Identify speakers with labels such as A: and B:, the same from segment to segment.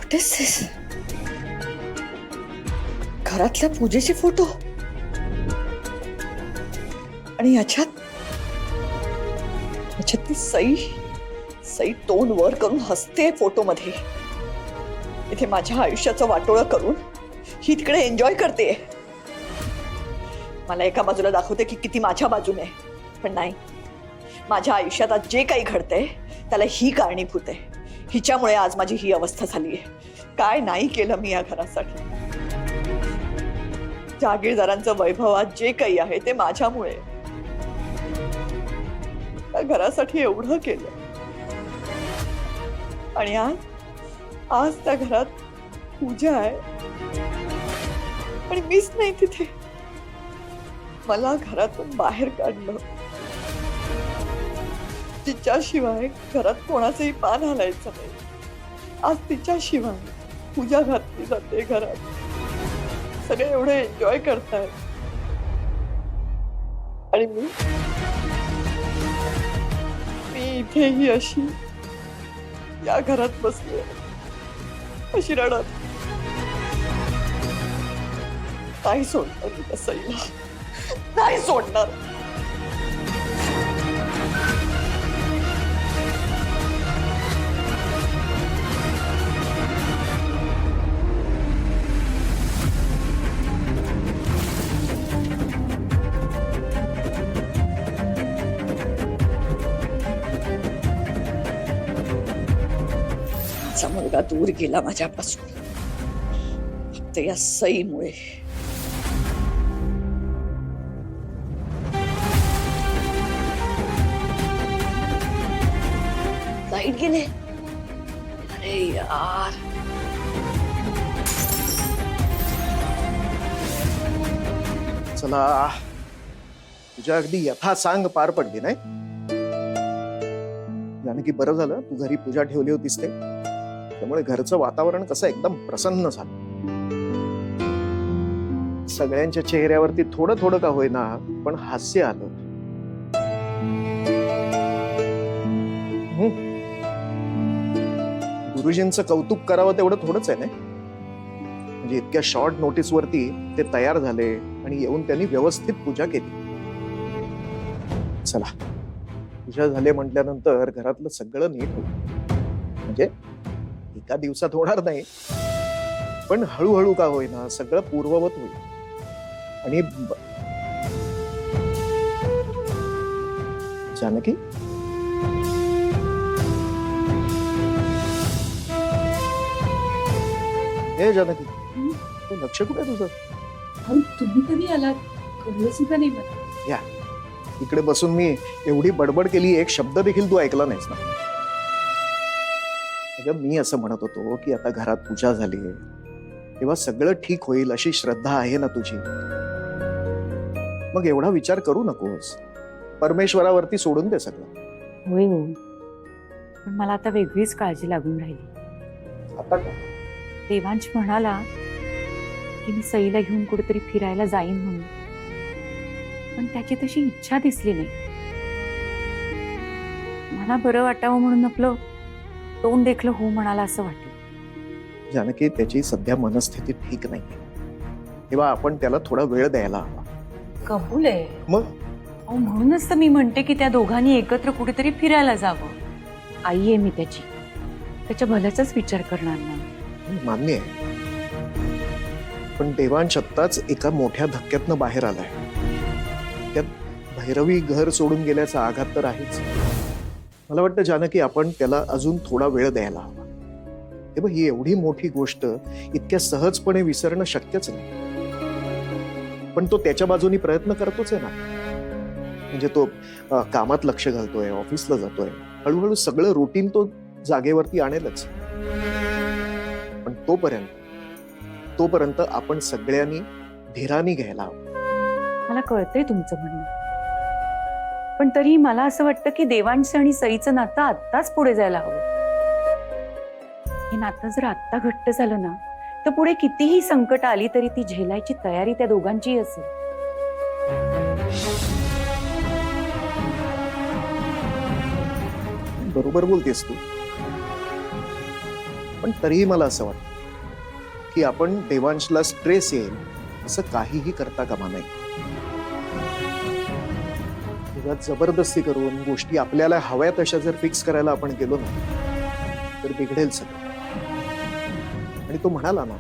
A: What is दिस? घरातल्या पूजेचे photo आणि याच्यात ती सई सई तोंड वर करून हसते फोटो मध्ये. इथे माझ्या आयुष्याचं वाटोळं करून ही तिकडे एन्जॉय करते. मला एका बाजूला दाखवते की किती माझ्या बाजूने, पण नाही, माझ्या आयुष्यात आज जे काही घडतंय त्याला ही कारणीभूत आहे. हिच्यामुळे आज माझी ही अवस्था झाली आहे. काय नाही केलं मी या घरासाठी. जागीरदारांचं वैभव आज जे काही आहे ते माझ्यामुळे. त्या घरासाठी एवढं केलं आणि आज त्या घरात पूजा आहे आणि मीच नाही तिथे. मला घरातून बाहेर काढलं. तिच्याशिवाय घरात कोणाचंही पान हलायचं नाही. आज तिच्याशिवाय पूजा घातली जाते घरात. सगळे एवढे एन्जॉय करतायत आणि मी इथेही अशी या घरात बसले, अशी रडत. नाही सोडणार मी त्या सईला, नाही सोडणार. मुलगा दूर गेला माझ्यापासून फक्त या सईमुळे. लाईट गेले. अरे यार,
B: चला, तुझ्या अगदी यथासांग पार पडली नाही. जानकी, बरं झालं तू घरी पूजा ठेवली होतीस ते. त्यामुळे घरचं वातावरण कसं एकदम प्रसन्न झालं. सगळ्यांच्या चेहऱ्यावरती थोडं थोडं का होईना पण हास्य आलं. गुरुजींचं कौतुक करावं तेवढं थोडंच आहे ना. म्हणजे इतक्या शॉर्ट नोटीस वरती ते तयार झाले आणि येऊन त्यांनी व्यवस्थित पूजा केली. चला, पूजा झाले म्हटल्यानंतर घरातलं सगळं नीट होईल. म्हणजे एका दिवसात होणार नाही, पण हळूहळू का होईना सगळं पूर्ववत होईल. आणि जानकी, हे जानकी, लक्ष कुठे तुझं?
C: तुम्ही कधी आलात कळलं सुद्धा नाही मला.
B: या इकडे बसून मी एवढी बडबड केली, एक शब्द देखील तू ऐकला नाहीस ना. अगं, मी असं म्हणत होतो की आता घरात पूजा झाली तेव्हा सगळं ठीक होईल अशी श्रद्धा आहे ना तुझी. मग एवढा विचार करू नकोस. परमेश्वरावरती सोडून दे सगळं.
C: होय हो, पण मला आता वेगळीच काळजी लागून राहिली.
B: आता का?
C: देवांश म्हणाला की मी सईला घेऊन कुठेतरी फिरायला जाईन म्हणून, पण त्याची तशी इच्छा दिसली नाही. मला बरं वाटावं म्हणून आपलं तोंड देखलं हो म्हणाला असं वाटलं.
B: जानकी, त्याची सध्या मनस्थिती ठीक नाही, तेव्हा आपण त्याला थोडा वेळ द्यायला हवा.
C: कबूल आहे.
B: मग
C: म्हणूनच तर मी म्हणते की त्या दोघांनी एकत्र कुठेतरी फिरायला जावं. आई आहे मी त्याची, त्याच्या भल्याचाच विचार करणार ना.
B: मान्य आहे, पण देवांश आत्ताच एका मोठ्या धक्क्यातनं बाहेर आलाय. त्यात भैरवी घर सोडून गेल्याचा आघात तर आहेच. मला वाटतं जानकी, आपण त्याला अजून थोडा वेळ द्यायला हवा. हे बघ, ही एवढी मोठी गोष्ट इतक्या सहजपणे विसरणं शक्यच नाही. पण तो त्याच्या बाजूनी प्रयत्न करतोच आहे ना. म्हणजे तो कामात लक्ष घालतोय, ऑफिसला जातोय, हळूहळू सगळं रुटीन तो जागेवरती आणेलच. पण तोपर्यंत आपण सगळ्यांनी धीराने घ्यायला हवं.
C: मला कळतंय तुमचं म्हणणं, पण तरी मला असं वाटतं की देवांश आणि सईचं नातं आत्ताच पुढे जायला हवं. हे नातं जर आत्ता घट्ट झालं ना, तर पुढे कितीही संकट आली तरी ती झेलायची तयारी त्या दोघांची असेल.
B: बरोबर बोलतेस तू. पण तरीही मला असं वाटतं की आपण देवांशला स्ट्रेस येईल असं काहीही करता कामा नये. किंवा जबरदस्ती करून गोष्टी आपल्याला हव्या तशा जर फिक्स करायला आपण गेलो ना तर बिघडेल सगळं. आणि तो म्हणाला ना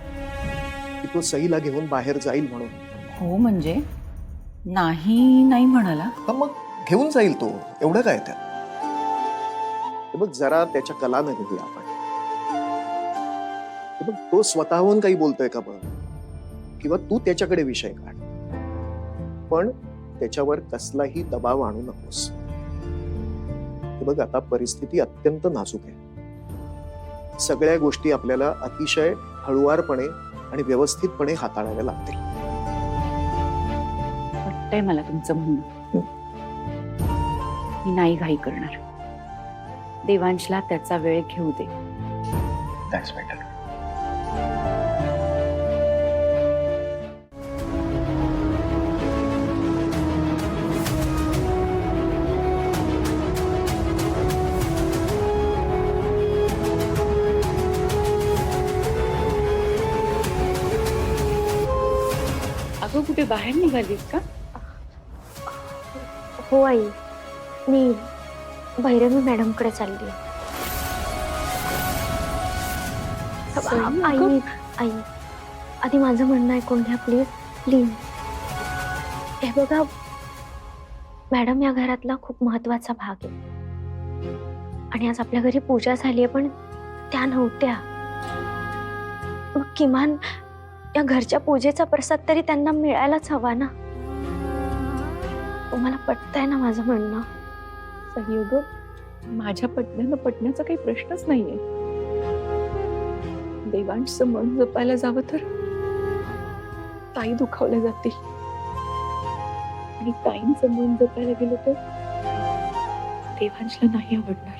B: की तो सईला घेऊन बाहेर जाईल म्हणून.
C: हो म्हणजे नाही नाही म्हणाला.
B: हा मग घेऊन जाईल तो, एवढं काय त्यात. हे बघ जरा त्याच्या कलानं घेऊया आपण. हे बघ तो स्वतःहून काही बोलतोय का बघ, किंवा तू त्याच्याकडे विषय काढ, पण त्याच्यावर कसलाही दबाव आणू नकोस. हे बघ आता परिस्थिती अत्यंत नाजूक आहे. सगळ्या गोष्टी आपल्याला अतिशय हळुवारपणे आणि व्यवस्थितपणे हाताळाव्या लागतील.
C: वाटतंय मला तुमचं म्हणणं. मी नाही घाई करणार. देवांशला त्याचा वेळ घेऊ दे.
B: That's better.
C: अगं कुठे बाहेर निघालीस का?
D: हो आई, मी भैरवी मॅडमकडे चालली. आई आई आधी माझं म्हणणं ऐकून घ्या प्लीज प्लीज. हे बघा मॅडम या घरातला खूप महत्वाचा भाग आहे आणि आज आपल्या घरी पूजा झाली आहे पण त्या नव्हत्या. मग किमान या घरच्या पूजेचा प्रसाद तरी त्यांना मिळायलाच हवा ना. तुम्हाला पटतंय ना माझं म्हणणं?
C: सहयोग माझ्या पटण्याचा काही प्रश्नच नाहीये. देवांशचं मन जपायला जावं तर ताई दुखावल्या जातील आणि ताईंचं मन जपायला गेलं तर देवांशला नाही आवडणार.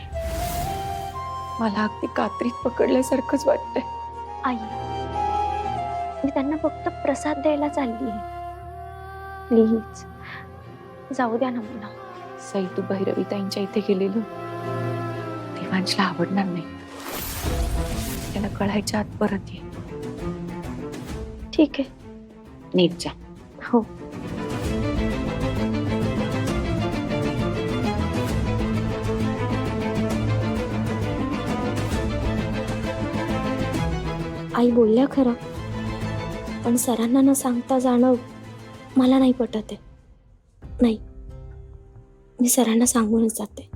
C: मला अगदी कात्रीत पकडल्यासारखंच वाटतंय.
D: आई मी त्यांना फक्त प्रसाद द्यायला चालली आहे. प्लीज जाऊ द्या ना मला.
C: सई तू भैरवी ताईंच्या इथे गेलेलो देवांशला आवडणार नाही. त्याला कळायच्या आत परत ये.
D: ठीक आहे.
C: नीट जा.
D: हो. आई बोलल्या खरं पण सरांना न सांगता जाणं मला नाही पटत आहे. नाही मी सरांना सांगूनच जाते.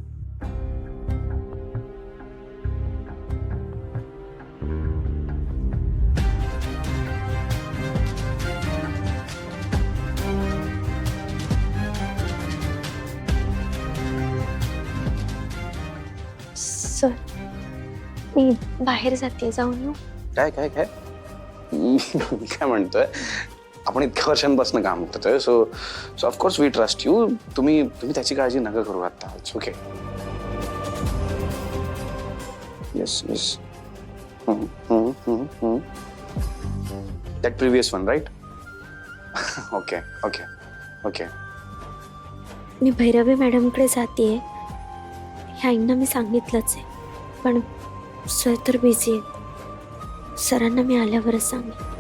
D: सर मी बाहेर जाते, जाऊन येऊ?
E: काय काय काय मी काय म्हणतोय, आपण इतक्या वर्षांपासून काम करतोय, so of course we trust you. तुम्ही त्याची काळजी नका करू आता. It's okay. Yes yes. That previous one right. Okay okay okay.
D: मी भैरवी मॅडमकडे जाते. ह्या आईंना मी सांगितलंच आहे पण सर तर बिझी आहेत. सरांना मी आल्यावरच सांगेन.